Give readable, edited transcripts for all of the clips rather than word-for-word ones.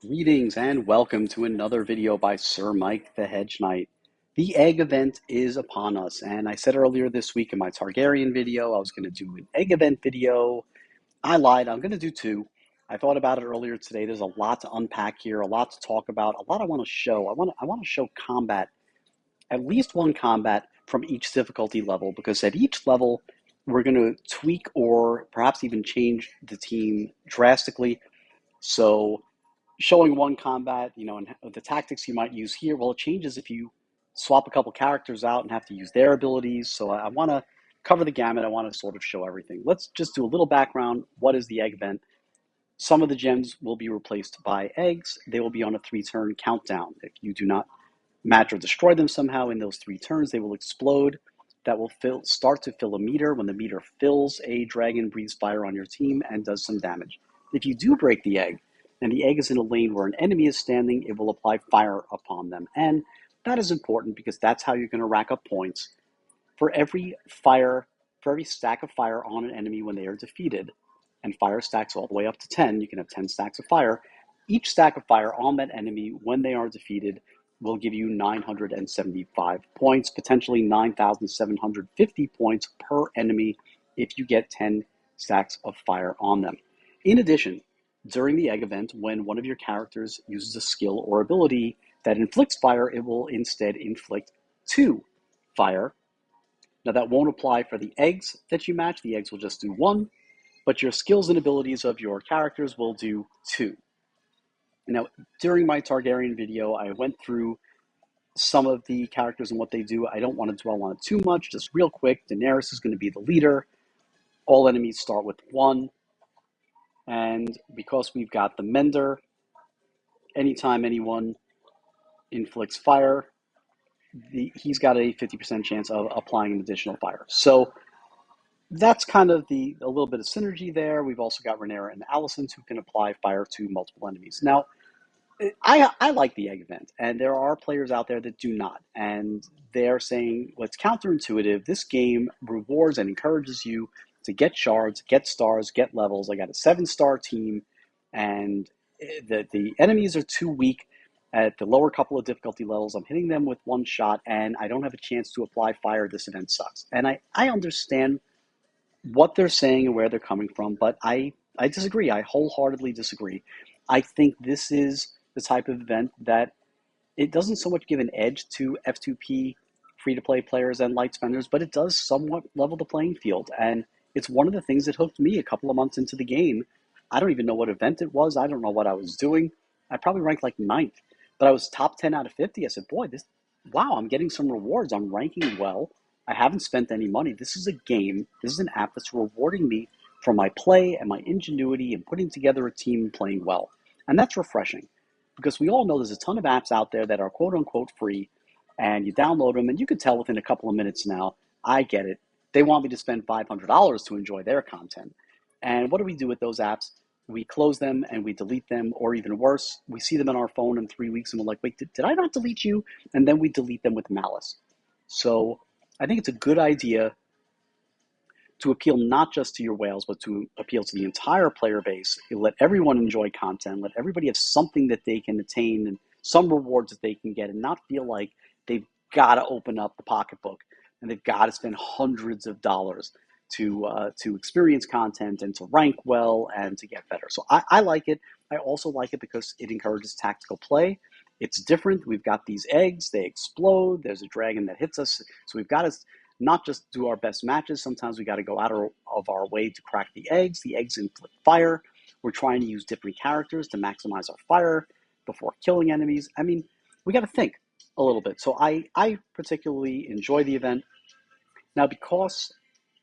Greetings and welcome to another video by Sir Mike the Hedge Knight. The egg event is upon us, and I said earlier this week in my Targaryen video I was going to do an egg event video. I lied, I'm going to do two. I thought about it earlier today. There's a lot to unpack here, a lot to talk about, a lot I want to show. I want to show combat, at least one combat from each difficulty level, because at each level we're going to tweak or perhaps even change the team drastically. So showing one combat, and the tactics you might use here, well, it changes if you swap a couple characters out and have to use their abilities. So I want to cover the gamut. I want to sort of show everything. Let's just do a little background. What is the egg event? Some of the gems will be replaced by eggs. They will be on a 3-turn countdown. If you do not match or destroy them somehow in those 3 turns, they will explode. That will start to fill a meter. When the meter fills, a dragon breathes fire on your team and does some damage. If you do break the egg, and the egg is in a lane where an enemy is standing, it will apply fire upon them. And that is important because that's how you're going to rack up points. For every stack of fire on an enemy when they are defeated, and fire stacks all the way up to 10, you can have 10 stacks of fire. Each stack of fire on that enemy when they are defeated will give you 975 points, potentially 9,750 points per enemy if you get 10 stacks of fire on them. In addition, during the egg event, when one of your characters uses a skill or ability that inflicts fire, it will instead inflict 2 fire. Now, that won't apply for the eggs that you match. The eggs will just do 1, but your skills and abilities of your characters will do 2. Now, during my Targaryen video, I went through some of the characters and what they do. I don't want to dwell on it too much. Just real quick, Daenerys is going to be the leader. All enemies start with 1. And because we've got the Mender, anytime anyone inflicts fire, he's got a 50% chance of applying an additional fire. So that's kind of a little bit of synergy there. We've also got Rhaenyra and Alicent who can apply fire to multiple enemies. Now, I like the egg event, and there are players out there that do not. And they're saying, well, it's counterintuitive. This game rewards and encourages you to get shards, get stars, get levels. I got a 7-star team, and the enemies are too weak at the lower couple of difficulty levels. I'm hitting them with one shot, and I don't have a chance to apply fire. This event sucks. And I understand what they're saying and where they're coming from, but I disagree. I wholeheartedly disagree. I think this is the type of event that it doesn't so much give an edge to F2P free-to-play players and light spenders, but it does somewhat level the playing field. And it's one of the things that hooked me a couple of months into the game. I don't even know what event it was. I don't know what I was doing. I probably ranked like 9th, but I was top 10 out of 50. I said, boy, wow, I'm getting some rewards. I'm ranking well. I haven't spent any money. This is a game. This is an app that's rewarding me for my play and my ingenuity and putting together a team and playing well. And that's refreshing because we all know there's a ton of apps out there that are quote unquote free, and you download them and you can tell within a couple of minutes now, I get it. They want me to spend $500 to enjoy their content. And what do we do with those apps? We close them and we delete them, or even worse, we see them on our phone in 3 weeks and we're like, wait, did I not delete you? And then we delete them with malice. So I think it's a good idea to appeal not just to your whales, but to appeal to the entire player base. Let everyone enjoy content. Let everybody have something that they can attain and some rewards that they can get, and not feel like they've got to open up the pocketbook and they've got to spend hundreds of dollars to experience content and to rank well and to get better. So I like it. I also like it because it encourages tactical play. It's different. We've got these eggs. They explode. There's a dragon that hits us. So we've got to not just do our best matches. Sometimes we got to go out of our way to crack the eggs. The eggs inflict fire. We're trying to use different characters to maximize our fire before killing enemies. I mean, we got to think a little bit. So I particularly enjoy the event. Now, because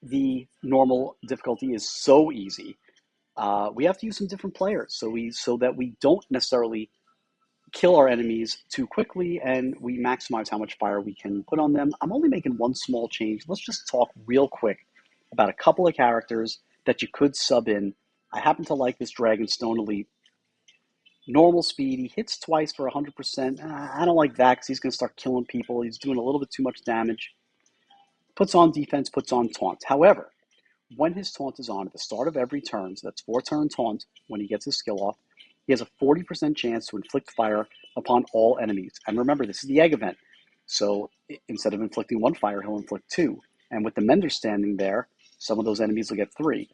the normal difficulty is so easy, we have to use some different players so that we don't necessarily kill our enemies too quickly and we maximize how much fire we can put on them. I'm only making one small change. Let's just talk real quick about a couple of characters that you could sub in. I happen to like this Dragonstone Elite. Normal speed, he hits twice for 100%. I don't like that because he's going to start killing people. He's doing a little bit too much damage. Puts on defense, puts on taunt. However, when his taunt is on at the start of every turn, so that's 4-turn taunt when he gets his skill off, he has a 40% chance to inflict fire upon all enemies. And remember, this is the egg event. So instead of inflicting one fire, he'll inflict two. And with the Mender standing there, some of those enemies will get three.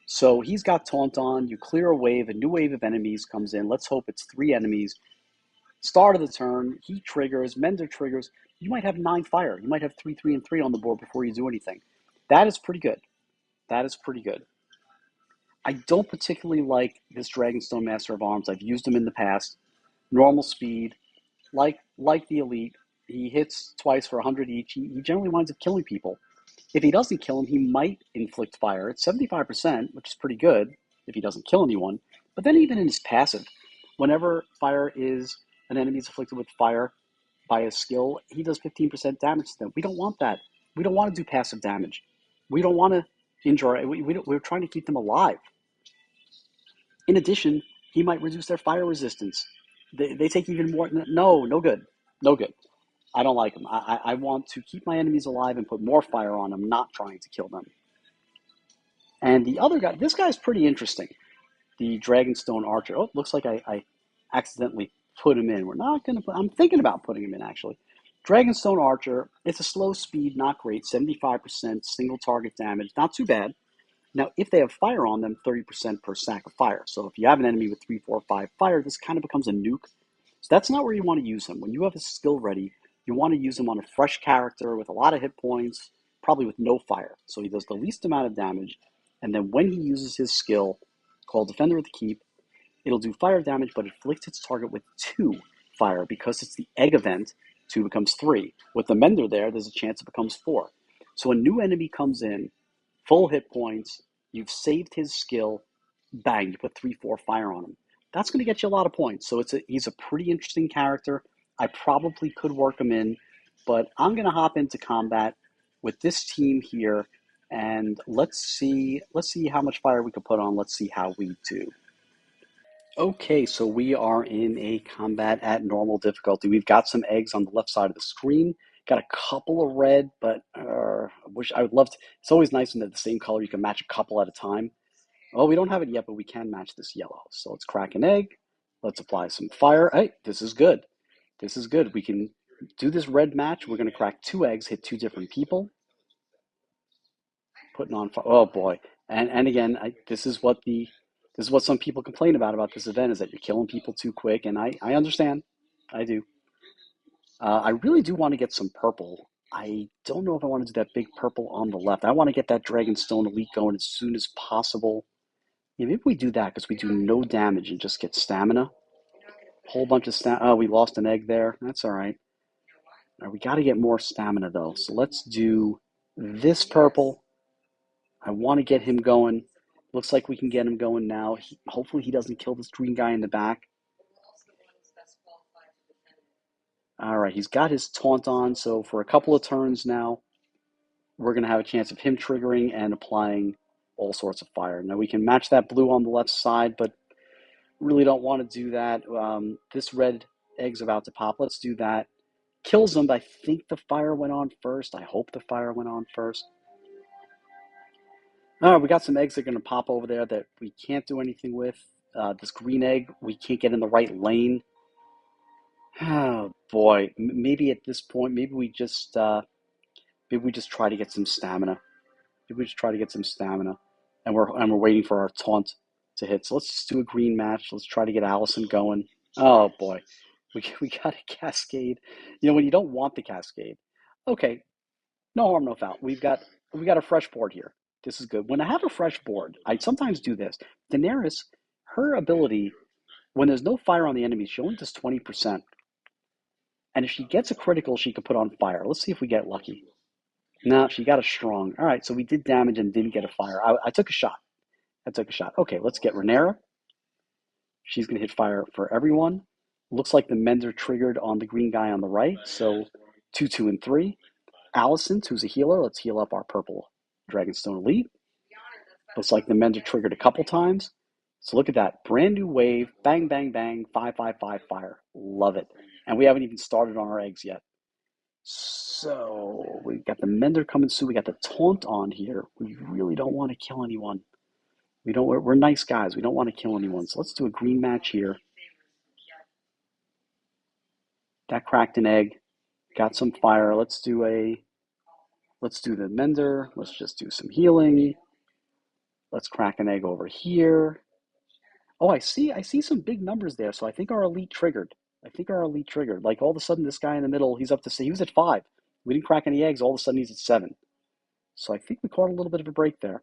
So he's got Taunt on. You clear a wave, a new wave of enemies comes in. Let's hope it's three enemies. Start of the turn, he triggers, Mender triggers. You might have 9 fire. You might have 3, 3, and 3 on the board before you do anything. That is pretty good. That is pretty good. I don't particularly like this Dragonstone Master of Arms. I've used him in the past. Normal speed, like the Elite. He hits twice for 100 each. He generally winds up killing people. If he doesn't kill him, he might inflict fire. It's 75%, which is pretty good if he doesn't kill anyone. But then even in his passive, whenever fire is an enemy is afflicted with fire by a skill, he does 15% damage to them. We don't want that. We don't want to do passive damage. We don't want to injure. We're trying to keep them alive. In addition, he might reduce their fire resistance. They take even more. No good. No good. I don't like them. I want to keep my enemies alive and put more fire on them, not trying to kill them. And the other guy, this guy's pretty interesting. The Dragonstone Archer. Oh, looks like I accidentally put him in. We're not going to put, I'm thinking about putting him in, actually. Dragonstone Archer, it's a slow speed, not great, 75% single target damage, not too bad. Now, if they have fire on them, 30% per stack of fire. So if you have an enemy with 3, 4, 5 fire, this kind of becomes a nuke. So that's not where you want to use him. When you have a skill ready, you want to use him on a fresh character with a lot of hit points, probably with no fire. So he does the least amount of damage. And then when he uses his skill, called Defender of the Keep, it'll do fire damage, but it afflicts its target with 2 fire because it's the egg event. 2 becomes 3. With the Mender there, there's a chance it becomes 4. So a new enemy comes in, full hit points, you've saved his skill, bang, you put 3, 4 fire on him. That's going to get you a lot of points. So he's a pretty interesting character. I probably could work him in, but I'm going to hop into combat with this team here, and let's see how much fire we can put on. Let's see how we do. Okay, so we are in a combat at normal difficulty. We've got some eggs on the left side of the screen. Got a couple of red, but I would love to. It's always nice when they're the same color. You can match a couple at a time. Oh, we don't have it yet, but we can match this yellow. So let's crack an egg. Let's apply some fire. Hey, this is good. This is good. We can do this red match. We're going to crack 2 eggs, hit 2 different people. Putting on fire. Oh boy. And again, this is what some people complain about this event, is that you're killing people too quick, and I understand. I do. I really do want to get some purple. I don't know if I want to do that big purple on the left. I want to get that Dragonstone Elite going as soon as possible. Yeah, maybe we do that because we do no damage and just get stamina. Whole bunch of stamina. Oh, we lost an egg there. That's all right. All right, we got to get more stamina though. So let's do this purple. I want to get him going. Looks like we can get him going now. Hopefully he doesn't kill this green guy in the back. All right, he's got his taunt on, so for a couple of turns now, we're going to have a chance of him triggering and applying all sorts of fire. Now we can match that blue on the left side, but really don't want to do that. This red egg's about to pop. Let's do that. Kills him, but I think the fire went on first. I hope the fire went on first. All right, we got some eggs that are going to pop over there that we can't do anything with. This green egg, we can't get in the right lane. Oh boy, maybe at this point, maybe we just try to get some stamina. Maybe we just try to get some stamina, and we're waiting for our taunt to hit. So let's just do a green match. Let's try to get Allison going. Oh boy, we got a cascade. You know, when you don't want the cascade. Okay, no harm, no foul. We got a fresh board here. This is good. When I have a fresh board, I sometimes do this. Daenerys, her ability, when there's no fire on the enemy, she only does 20%. And if she gets a critical, she could put on fire. Let's see if we get lucky. No, she got a strong. All right, so we did damage and didn't get a fire. I took a shot. I took a shot. Okay, let's get Rhaenyra. She's going to hit fire for everyone. Looks like the Mender triggered on the green guy on the right. So 2, 2, and 3. Allison, who's a healer. Let's heal up our purple Dragonstone Elite. Looks like the Mender triggered a couple times. So look at that. Brand new wave. Bang, bang, bang. 5, 5, 5 fire. Love it. And we haven't even started on our eggs yet. So we got the Mender coming soon. We got the taunt on here. We really don't want to kill anyone. We're nice guys. We don't want to kill anyone. So let's do a green match here. That cracked an egg. Got some fire. Let's do the mender. Let's just do some healing. Let's crack an egg over here. Oh, I see some big numbers there. So I think our elite triggered. Like all of a sudden, this guy in the middle, he's up to say he was at 5. We didn't crack any eggs. All of a sudden, he's at 7. So I think we caught a little bit of a break there.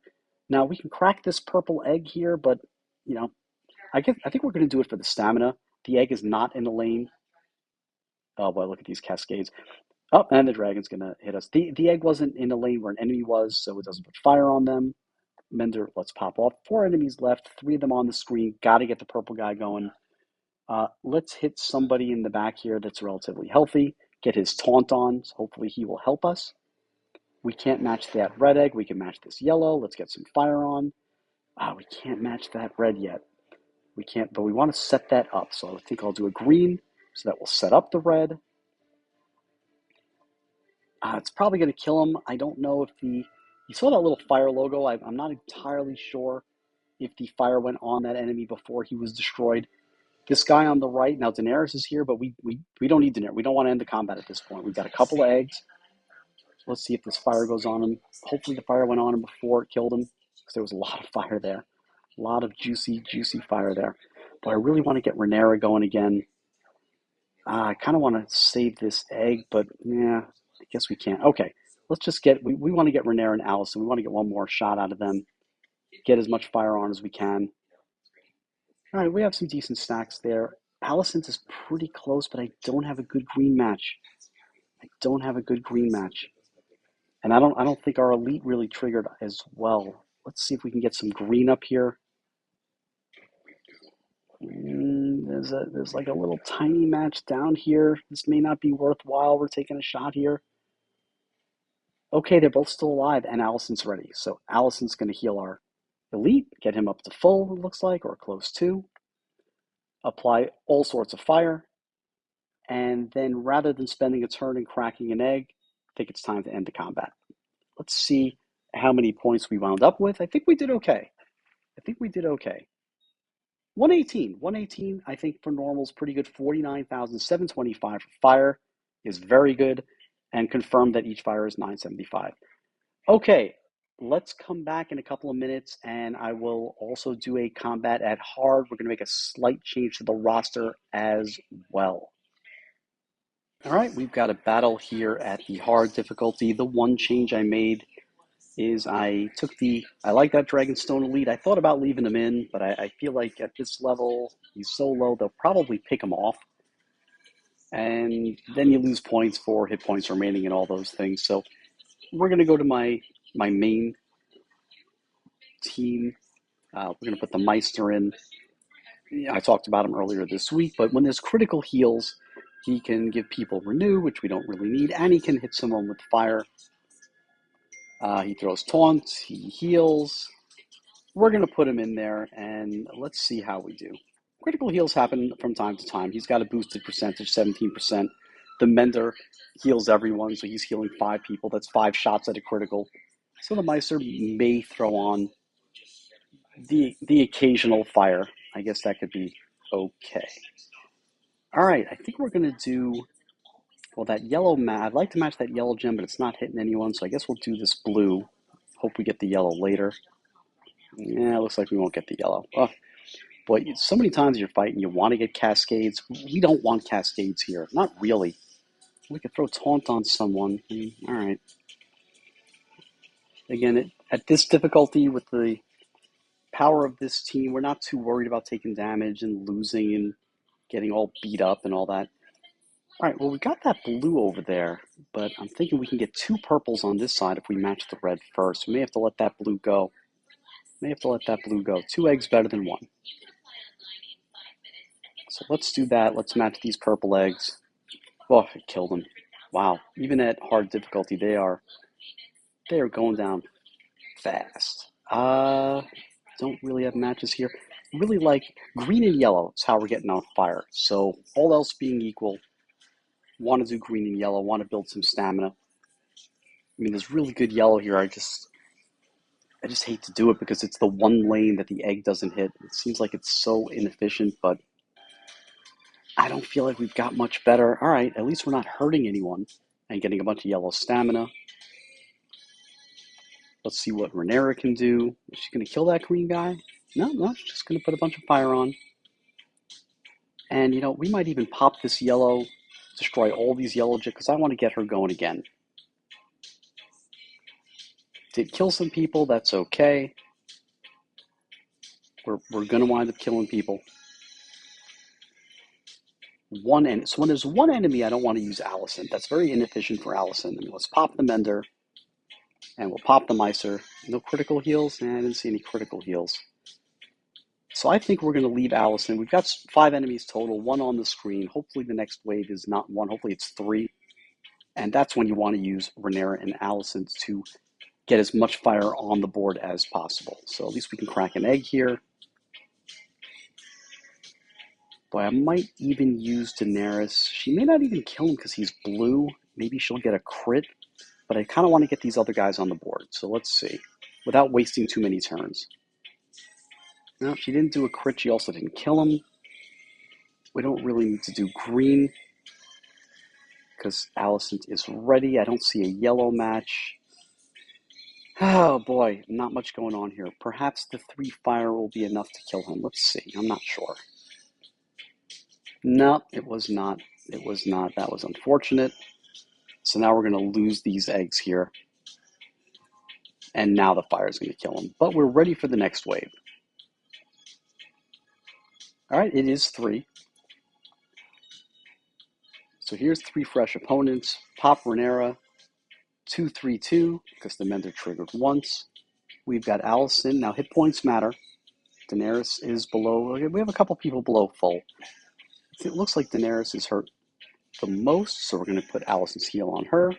Now we can crack this purple egg here, but you know, I think we're going to do it for the stamina. The egg is not in the lane. Oh boy, look at these cascades. Oh, and the dragon's going to hit us. The egg wasn't in the lane where an enemy was, so it doesn't put fire on them. Mender, let's pop off. 4 enemies left, 3 of them on the screen. Got to get the purple guy going. Let's hit somebody in the back here that's relatively healthy. Get his taunt on. So hopefully he will help us. We can't match that red egg. We can match this yellow. Let's get some fire on. We can't match that red yet. We can't, but we want to set that up. So I think I'll do a green so that will set up the red. It's probably going to kill him. I don't know if you saw that little fire logo. I'm not entirely sure if the fire went on that enemy before he was destroyed. This guy on the right, now Daenerys is here, but we don't need Daenerys. We don't want to end the combat at this point. We've got a couple of eggs. Let's see if this fire goes on him. Hopefully the fire went on him before it killed him, because there was a lot of fire there. A lot of juicy, juicy fire there. But I really want to get Rhaenyra going again. I kind of want to save this egg, but yeah, I guess we can't. Okay, let's just we want to get Rhaenyra and Alicent. We want to get one more shot out of them. Get as much fire on as we can. All right, we have some decent stacks there. Alicent is pretty close, but I don't have a good green match. And I don't think our elite really triggered as well. Let's see if we can get some green up here. There's like a little tiny match down here. This may not be worthwhile. We're taking a shot here. Okay, they're both still alive, and Alicent's ready. So Alicent's going to heal our elite, get him up to full, it looks like, or close to. Apply all sorts of fire. And then rather than spending a turn and cracking an egg, I think it's time to end the combat. Let's see how many points we wound up with. I think we did okay. 118, I think for normal is pretty good. 49,725 for fire is very good, and confirmed that each fire is 975. Okay, let's come back in a couple of minutes, and I will also do a combat at hard. We're going to make a slight change to the roster as well. All right, we've got a battle here at the hard difficulty. The one change I made is I like that Dragonstone Elite. I thought about leaving him in, but I feel like at this level, he's so low, they'll probably pick him off. And then you lose points for hit points remaining and all those things. So we're going to go to my main team. We're going to put the Meister in. I talked about him earlier this week, but when there's critical heals, he can give people renew, which we don't really need, and he can hit someone with fire. He throws taunts, he heals. We're going to put him in there, and let's see how we do. Critical heals happen from time to time. He's got a boosted percentage, 17%. The Mender heals everyone, so he's healing 5 people. That's 5 shots at a critical. So the Meister may throw on the occasional fire. I guess that could be okay. All right, I think we're going to do, well, that yellow I'd like to match that yellow gem, but it's not hitting anyone, so I guess we'll do this blue. Hope we get the yellow later. Yeah, it looks like we won't get the yellow. Oh, boy, so many times you're fighting, you want to get cascades. We don't want cascades here. Not really. We could throw taunt on someone. All right. Again, at this difficulty with the power of this team, we're not too worried about taking damage and losing and getting all beat up and all that. All right, well, we got that blue over there, but I'm thinking we can get 2 purples on this side if we match the red first. We may have to let that blue go. 2 eggs better than 1. So let's do that. Let's match these purple eggs. Oh, it killed them. Wow. Even at hard difficulty, they are going down fast. Don't really have matches here. Really like green and yellow is how we're getting on fire. So all else being equal, want to do green and yellow, want to build some stamina. I mean, there's really good yellow here. I just hate to do it because it's the one lane that the egg doesn't hit. It seems like it's so inefficient, but I don't feel like we've got much better. All right, at least we're not hurting anyone and getting a bunch of yellow stamina. Let's see what Renera can do. Is she going to kill that green guy? No, she's just going to put a bunch of fire on. And, we might even pop this yellow, destroy all these yellow because I want to get her going again. Did kill some people, that's okay. We're going to wind up killing people. So when there's one enemy, I don't want to use Allison. That's very inefficient for Allison. Let's pop the Mender, and we'll pop the Meiser. No critical heals? I didn't see any critical heals. So I think we're going to leave Allison. We've got 5 enemies total, 1 on the screen. Hopefully the next wave is not 1. Hopefully it's 3. And that's when you want to use Renera and Allison to get as much fire on the board as possible. So at least we can crack an egg here. Boy, I might even use Daenerys. She may not even kill him because he's blue. Maybe she'll get a crit. But I kind of want to get these other guys on the board. So let's see. Without wasting too many turns. No, she didn't do a crit. She also didn't kill him. We don't really need to do green because Allison is ready. I don't see a yellow match. Oh boy, not much going on here. Perhaps the 3 fire will be enough to kill him. Let's see. I'm not sure. No, it was not. It was not. That was unfortunate. So now we're going to lose these eggs here. And now the fire is going to kill him. But we're ready for the next wave. All right, it is 3. So here's 3 fresh opponents. Pop Renera, 2-3-2, because the Mender triggered once. We've got Allison. Now hit points matter. Daenerys is below. We have a couple people below full. It looks like Daenerys is hurt the most, so we're going to put Allison's heal on her.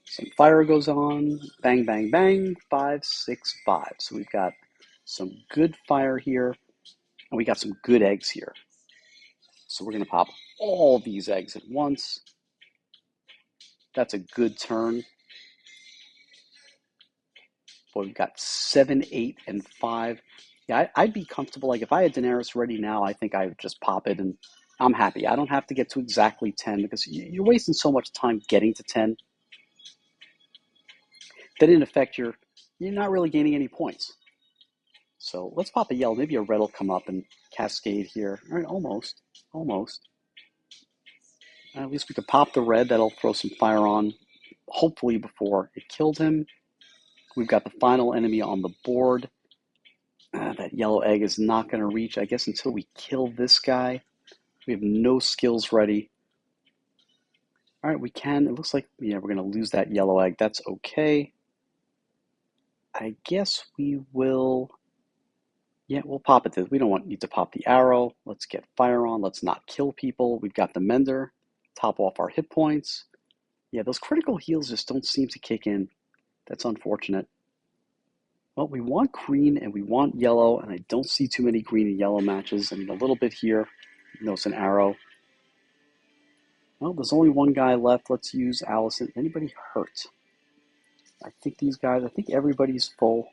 Some fire goes on. Bang, bang, bang. 5, 6, 5. So we've got some good fire here, and we got some good eggs here. So we're going to pop all these eggs at once. That's a good turn. Boy, we've got 7, 8, and 5. Yeah, I'd be comfortable. Like if I had Daenerys ready now, I think I would just pop it and I'm happy. I don't have to get to exactly 10 because you're wasting so much time getting to 10 that in effect you're not really gaining any points. So let's pop a yellow. Maybe a red will come up and cascade here. All right, almost. At least we could pop the red. That'll throw some fire on, hopefully before it killed him. We've got the final enemy on the board. That yellow egg is not going to reach, I guess, until we kill this guy. We have no skills ready. All right, we can. It looks like, we're going to lose that yellow egg. That's okay. I guess we will. Yeah, we'll pop it. We don't need to pop the arrow. Let's get fire on. Let's not kill people. We've got the Mender. Top off our hit points. Yeah, those critical heals just don't seem to kick in. That's unfortunate. Well, we want green and we want yellow, and I don't see too many green and yellow matches. I mean, a little bit here. Notice an arrow. Well, there's only one guy left. Let's use Allison. Anybody hurt? I think everybody's full.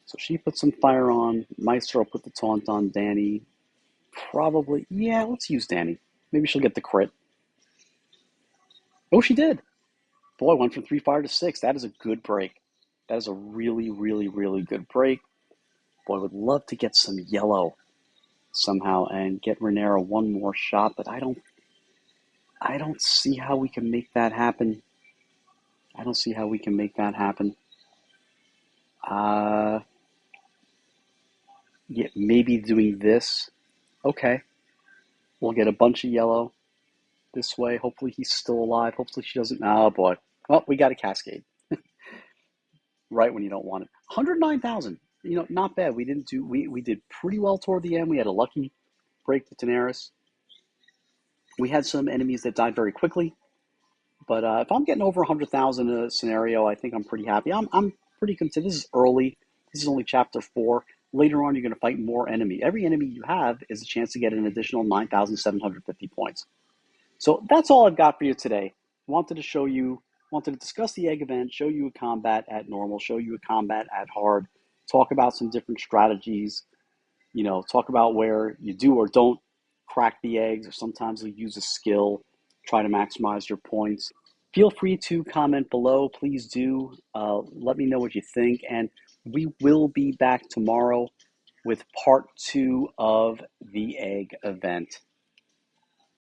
So she put some fire on. Maestro put the taunt on Danny. Probably, yeah, let's use Danny. Maybe she'll get the crit. Oh, she did. Boy, went from 3 fire to 6. That is a good break. That is a really, really, really good break. Boy, I would love to get some yellow somehow and get Renera one more shot, but I don't see how we can make that happen. Yeah, maybe doing this. Okay. We'll get a bunch of yellow this way. Hopefully he's still alive. Hopefully she doesn't. Oh, boy. Well, we got a cascade. Right when you don't want it. 109,000. Not bad. We did pretty well toward the end. We had a lucky break with Daenerys. We had some enemies that died very quickly. But if I'm getting over 100,000 in a scenario, I think I'm pretty happy. I'm pretty content. This is early. This is only chapter 4. Later on, you're going to fight more enemy. Every enemy you have is a chance to get an additional 9,750 points. So that's all I've got for you today. Wanted to show you Wanted to discuss the egg event, show you a combat at normal, show you a combat at hard, talk about some different strategies, talk about where you do or don't crack the eggs, or sometimes you use a skill, try to maximize your points. Feel free to comment below. Please do. Let me know what you think. And we will be back tomorrow with part 2 of the egg event.